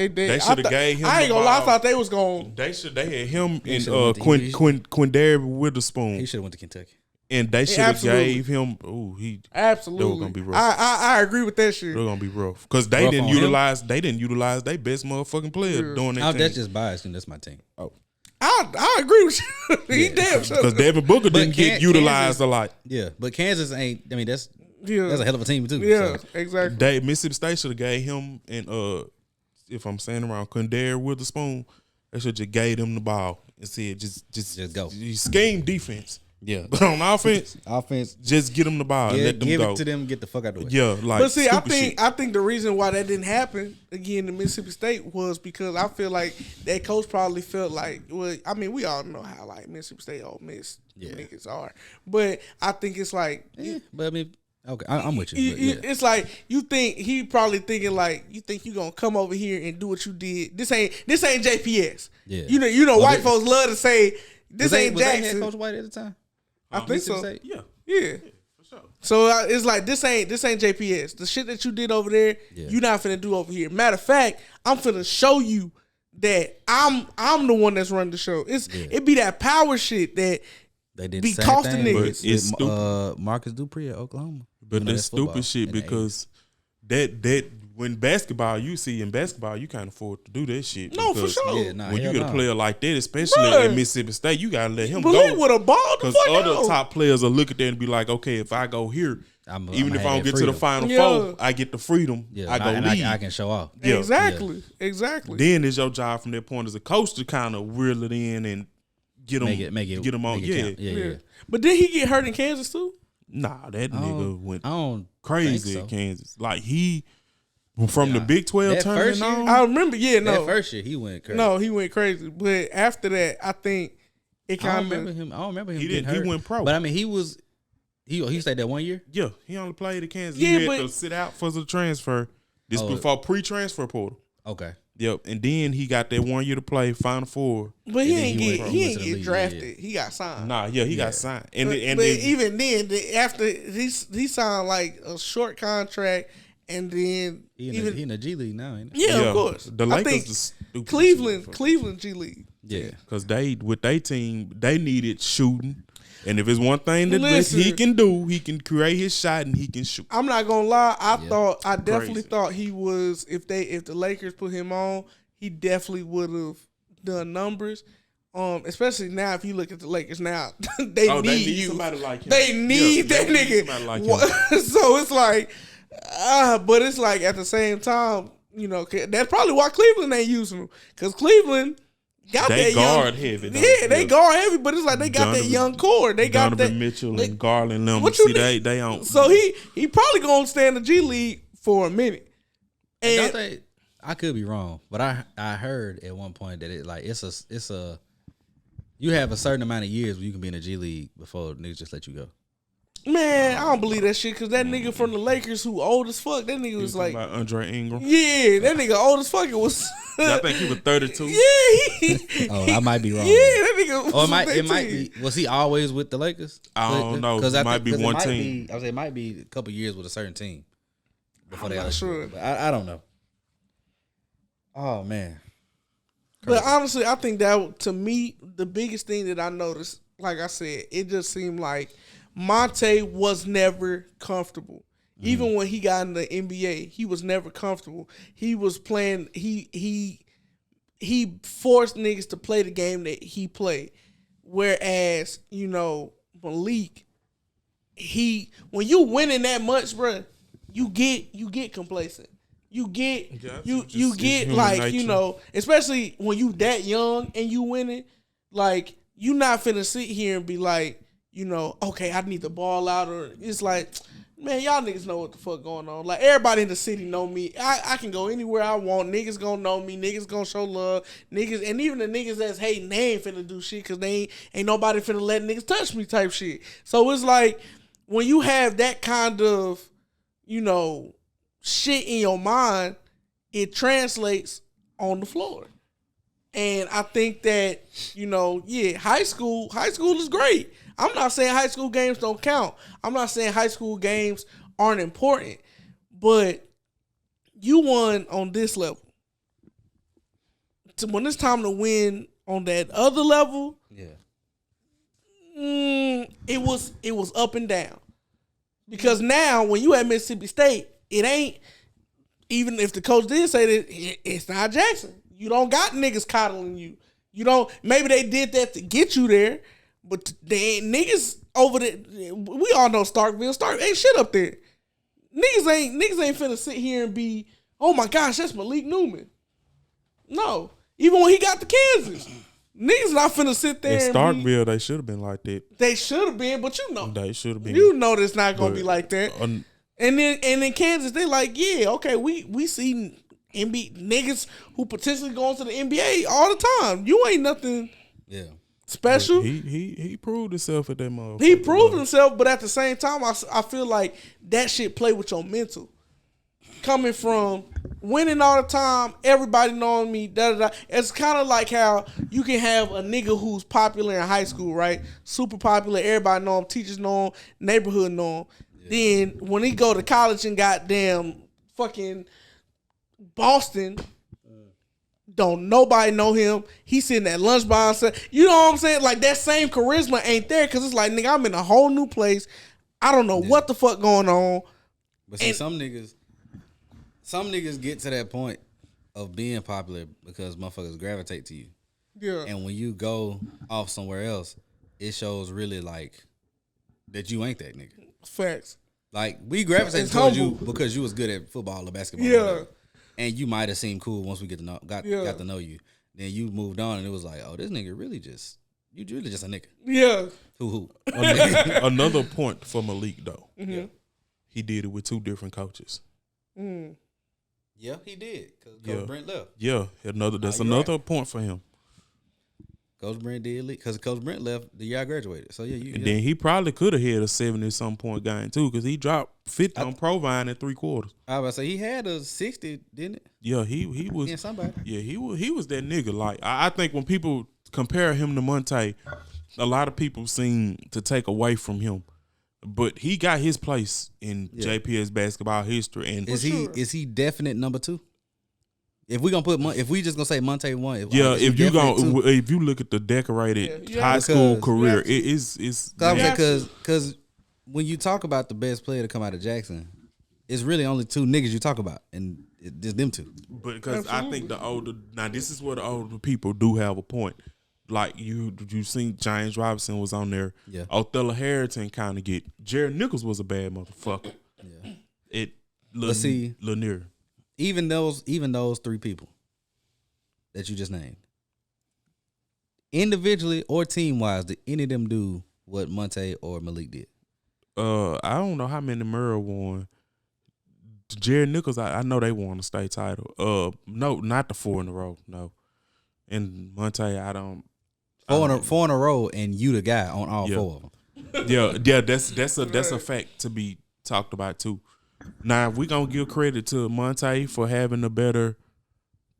did. They should have gave him. I ain't gonna lie, I thought they was going. They had him and Quindare Witherspoon. He should have went to Kentucky. And they should have gave him. Absolutely. They were gonna be rough. I agree with that shit. They're gonna be rough because they didn't utilize their best motherfucking player doing that. That's just biased, and that's my team. Oh, I agree with you. He damn sure. Because Devin Booker didn't get utilized a lot. Yeah, but Kansas ain't. I mean, that's a hell of a team too. Yeah, so. Exactly. Mississippi State should have gave him and if I'm saying around Quindare Witherspoon, they should just gave him the ball and said just go. You scheme defense. Yeah, but on offense, just get them the ball and let them give go. It to them, get the fuck out of the way. Yeah, like. But see, I think the reason why that didn't happen again in Mississippi State was because I feel like that coach probably felt like, well, I mean, we all know how like Mississippi State, Ole Miss niggas are, but I think it's like, but I mean, okay, I'm with you. It's like you think he probably thinking like you think you gonna come over here and do what you did. This ain't JPS. Yeah, you know, white folks love to say this ain't Jackson. Was head coach White at the time? I think so. Yeah, for sure. So it's like this ain't JPS. The shit that you did over there, you not finna do over here. Matter of fact, I'm finna show you that I'm the one that's running the show. It be that power shit that they did be costing niggas. It's stupid. Marcus Dupree at Oklahoma. But that's stupid shit because that when in basketball you can't afford to do that shit. No, for sure. Yeah, when you get a player like that, especially at Mississippi State, you gotta let him go. He would have balled the fuck out. Other top players will look at that and be like, okay, if I go here, even if I don't get to the Final Four, I get the freedom. Yeah, I go lead. I can show off. Yeah. Exactly. Then it's your job from that point as a coach to kind of reel it in and get them on. Yeah. But did he get hurt in Kansas too? Nah, that nigga went I don't crazy think at so. Kansas. Like he from the Big 12 that tournament first year, on. I remember, That first year he went crazy. No, he went crazy. But after that, I think it I don't kind remember of. him. I don't remember him. He getting didn't. hurt. He went pro. But I mean, he stayed that 1 year. Yeah, he only played at Kansas. Yeah, he but- had to sit out for the transfer. This before pre-transfer portal. Okay. Yep, and then he got that 1 year to play Final Four. But he then ain't he get went he to ain't the get league, drafted. He got signed. Nah, yeah, he got signed. And but then, even then, after he signed like a short contract, and then He in the G League now, ain't he? yeah, of course. The I Lakers, think the stupid Cleveland G League. Yeah. because they with their team they needed shooting, and if it's one thing that Listen. he can do, he can create his shot and he can shoot. I'm not gonna lie. I definitely Crazy. thought he was if the Lakers put him on, he definitely would have done numbers. Especially now, if you look at the Lakers now, they need you. somebody like him. They need that they need nigga. somebody like him. So it's like, but it's like at the same time, you know, that's probably why Cleveland ain't using him, because Cleveland got They that guard young, heavy. Though. Yeah, they guard heavy, but it's like they got that Donovan- young core. They got Donovan that. Mitchell they- and Garland. Them. What you See, need? they don't. So he probably gonna stay in the G League for a minute. Don't And they? I could be wrong, but I heard at one point that it's a you have a certain amount of years where you can be in the G League before niggas just let you go. man, I don't believe that shit, because that nigga from the Lakers who old as fuck, that nigga was like, about Andre Ingram. yeah, that nigga old as fuck. It was. I think he was 32. Yeah, Oh, I might be wrong. Yeah, that nigga. Or Was it might be. Was he always with the Lakers? I don't know. It might be one team. I was say it might be a couple years with a certain team before I'm they got not let you sure. go. But I don't know. Oh man. But honestly, I think that, to me, the biggest thing that I noticed, like I said, it just seemed like Monta was never comfortable. Even when he got in the NBA, he was never comfortable. He was playing. He forced niggas to play the game that he played. Whereas, you know, Malik, when you winning that much, bruh, you get complacent. You get you get like nature. You know, especially when you that young and you winning, like you not finna sit here and be like, you know, okay, I need the ball out, or it's like, man, y'all niggas know what the fuck going on. Like everybody in the city know me. I can go anywhere I want. Niggas gonna know me. Niggas gonna show love. Niggas, and even the niggas that's hating, they ain't finna do shit because they ain't nobody finna let niggas touch me type shit. So it's like when you have that kind of, you know, shit in your mind, it translates on the floor. And I think that, you know, yeah, high school is great. I'm not saying high school games don't count. I'm not saying high school games aren't important. But you won on this level. When it's time to win on that other level, Yeah. It was up and down. Because now when you at Mississippi State, it ain't, even if the coach did say that, it's not Jackson. You don't got niggas coddling you. You don't, maybe they did that to get you there, but they ain't niggas over there. We all know Stark ain't shit up there. Niggas ain't finna sit here and be, oh my gosh, that's Malik Newman. No. Even when he got to Kansas, niggas not finna sit there. In Starkville, they should have been like that. They should have been, but you know. They should have been. You know it's not gonna be like that. And then in Kansas, they like, yeah, okay, we see NBA niggas who potentially going to the NBA all the time. You ain't nothing special. He proved himself at that motherfucker. He proved himself, but at the same time, I feel like that shit play with your mental. Coming from winning all the time, everybody knowing me, It's kind of like how you can have a nigga who's popular in high school, right? Super popular, everybody know him, teachers know him, neighborhood know him. Yeah. Then when he go to college and goddamn fucking Boston, don't nobody know him. He sitting at lunch by himself. You know what I'm saying? Like that same charisma ain't there, because it's like, nigga, I'm in a whole new place. I don't know what the fuck going on. But see, some niggas get to that point of being popular because motherfuckers gravitate to you. Yeah. And when you go off somewhere else, it shows really like that you ain't that nigga. Facts. Like we gravitate towards you because you was good at football or basketball. Yeah. Or whatever. And you might have seemed cool once we got to know you. Then you moved on and it was like, oh, this nigga really just you really just a nigga. Yeah. Who? Another point for Malik though. Mm-hmm. Yeah. He did it with 2 different coaches. Mm. Yeah, he did. Because Brent left. Yeah, that's another point for him. Coach Brent did leave because Coach Brent left the year I graduated. So and then he probably could have had a 70-some point game too, because he dropped 50 on Provine in 3 quarters. I was about to say he had a 60, didn't it? Yeah, he was. Yeah, somebody. Yeah, he was that nigga. Like I think when people compare him to Monta, a lot of people seem to take away from him. But he got his place in JPS basketball history. And is he definite number 2? If we just gonna say Monta 1, if you look at the decorated high school career, it's because when you talk about the best player to come out of Jackson, it's really only 2 niggas you talk about, and it's them 2. But because I think this is where the older people do have a point. Like you seen James Robinson was on there. Yeah. Othello Harrington kind of get. Jared Nichols was a bad motherfucker. Yeah. Lanier. Even those 3 people that you just named, individually or team wise, did any of them do what Monta or Malik did? I don't know how many Murrah won. Jared Nichols, I know they won a state title. No, not the 4 in a row. No, and Monta, I don't. 4 in a row, and you the guy on all 4 of them. Yeah, that's a fact to be talked about too. Now, if we gonna give credit to Monta for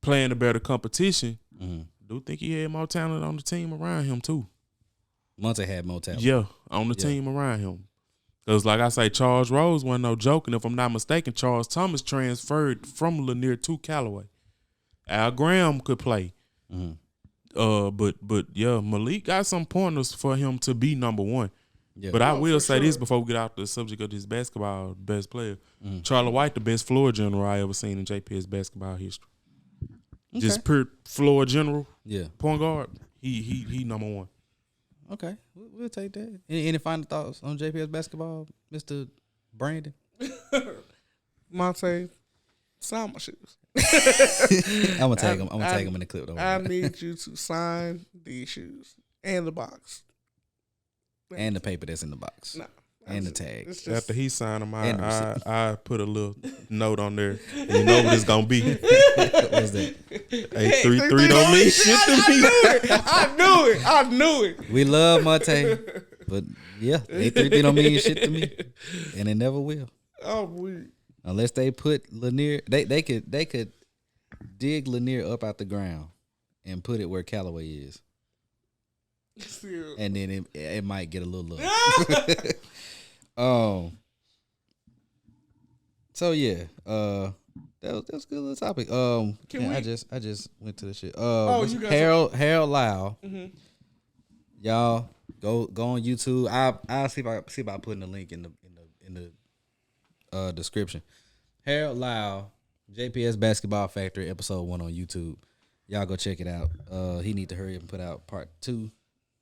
playing a better competition, I do think he had more talent on the team around him too. Monta had more talent. Yeah, on the team around him. Because like I say, Charles Rose wasn't no joke, and if I'm not mistaken, Charles Thomas transferred from Lanier to Callaway. Al Graham could play. Mm-hmm. But Malik got some pointers for him to be number 1. Yeah. But I will say this before we get out the subject of this basketball best player. Charlie White, the best floor general I ever seen in JPS basketball history. Okay. Just pure floor general. Yeah. Point guard. He number 1. Okay. We'll take that. Any final thoughts on JPS basketball, Mr. Brandon? Monta, sign my shoes. I'm gonna tag him in the clip. I need you to sign these shoes and the box. And the paper that's in the box. No. And the tag. After he signed them, I put a little note on there. And you know what it's gonna be. What's that? 833 don't mean shit to me. I knew it. We love Monta, but 833 don't mean shit to me, and it never will. Oh, weird. Unless they put Lanier, they could dig Lanier up out the ground and put it where Callaway is. And then it might get a little love. So yeah, that was a good little topic. I just went to the shit. You got Harold Lau. Mm-hmm. Y'all go on YouTube. I'll see if I put in the link in the description. Harold Lau, JPS Basketball Factory, episode 1 on YouTube. Y'all go check it out. He need to hurry up and put out part 2.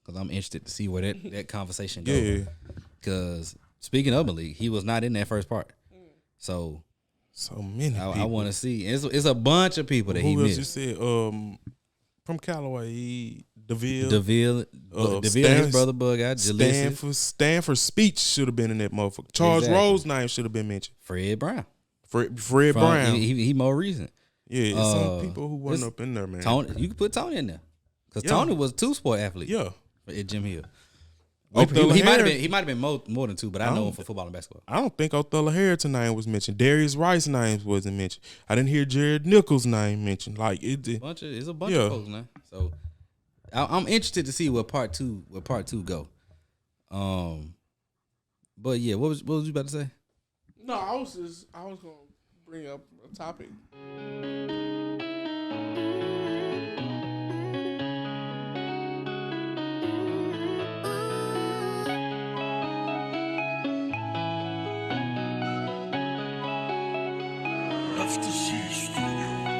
Because I'm interested to see where that conversation goes. Yeah. Because speaking of Malik, he was not in that first part. So many people. I want to see. It's a bunch of people that he missed. Who else you said? From Callaway, DeVille. DeVille, his brother Bug out. Stanford Speech should have been in that motherfucker. Charles Rose name should have been mentioned. Fred Brown. Fred Brown. He more recent. Yeah, some people who wasn't up in there, man. Tony, you could put Tony in there. Because Tony was a 2-sport athlete. Yeah. At Jim Hill. He might have been more than 2, but I know him for football and basketball. I don't think Othello Harrington's name was mentioned. Darius Rice's name wasn't mentioned. I didn't hear Jared Nichols' name mentioned. Like it's a bunch of folks now. So I'm interested to see where part two go. But yeah, what was you about to say? No, I was gonna bring up a topic.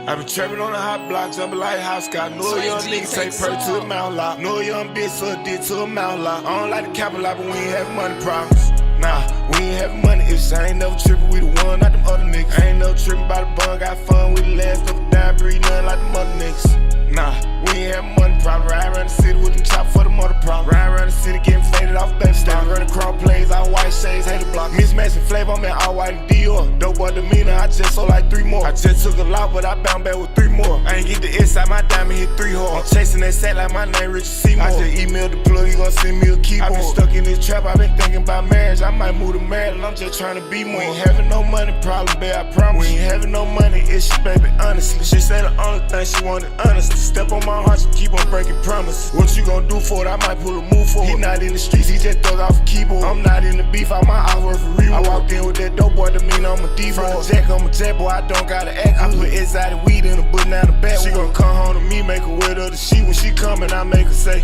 I been trapping on the hot block, jumping like house got. Know a young nigga take per to the mouth lock. Know a young bitch so dick to a mouth lock. I don't like the capital lot, but we ain't having money problems. Nah, we ain't having money issues. I ain't never tripping, we the one, not them other niggas. I ain't never tripping by the bun, got fun, we the last of a dime, breathe nothing like them other niggas. Nah, we ain't have money problem. Ride around the city with them chop for the motor problem. Ride around the city getting faded off baby style. Running cross plays, all white shades, hate the block. Mismatching flavor, I'm in all white and Dior. Dope boy demeanor, I just sold like 3 more. I just took a lot, but I bound back with 3 more. I ain't get the inside, my diamond hit 3 hard. I'm chasing that sack like my name Richard Seymour. I just emailed the plug, he gon' send me a keyboard. I been stuck in this trap, I been thinking about marriage. I might move to Maryland, I'm just trying to be more. We ain't having no money problem, babe, I promise. We ain't having no money issue, baby, honestly. She said the only thing she wanted, honestly. Step on my heart, she keep on breaking promises. What you gon' do for it? I might pull a move for it. He not in the streets, he just thug off a keyboard. I'm not in the beef, all my hours worth of reward. I walked in with that dope boy, demeanor, I'm a D. From the jack, I'm a jet boy, I don't gotta act. I put exotic weed in the butt, now the back. She gon' come home to me, make her wear the sheet. When she coming, I make her say,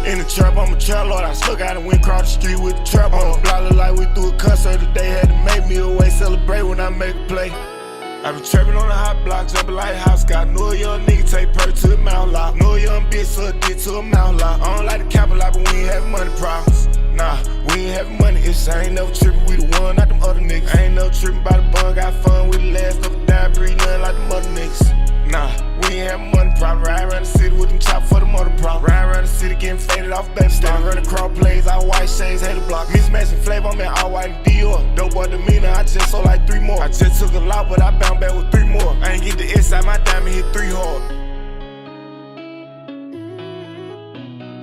in the trap, I'm a trap lord. I stuck out and went across the street with the trap on. The block look like we threw a concert today. Had to make me away, celebrate when I make a play. I been trapping on the hot block, jumping like house got. Know a young nigga take perk to the mouth lock. Know a young bitch suck dick to a mouth lock. I don't like the cap a lot, but we ain't having money problems. Nah, we ain't having money issues. I ain't never tripping, we the one, not them other niggas. I ain't never tripping by the bun, got fun with the last of the die, breathe nothing like them other niggas. Nah, we ain't having money problem. Ride around the city with them chop for the motor problem. Ride around the city getting faded off baby style. Running cross plays, all white shades, hate the block. Mismatching flavor, I'm in all white and Dior. Dope boy demeanor, I just sold like 3 more. I just took a lot, but I bound back with 3 more. I ain't get the inside, my diamond hit 3 hard.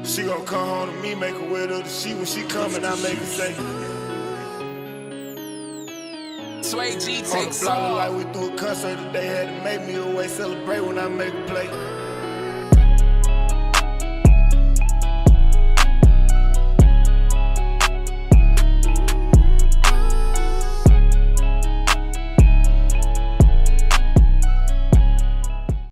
She gon' come home to me, make her wear the sheet. When she coming, I make her say, Sway G on the takes block off. like we threw a concert today. Had to make me away, celebrate when I make a play.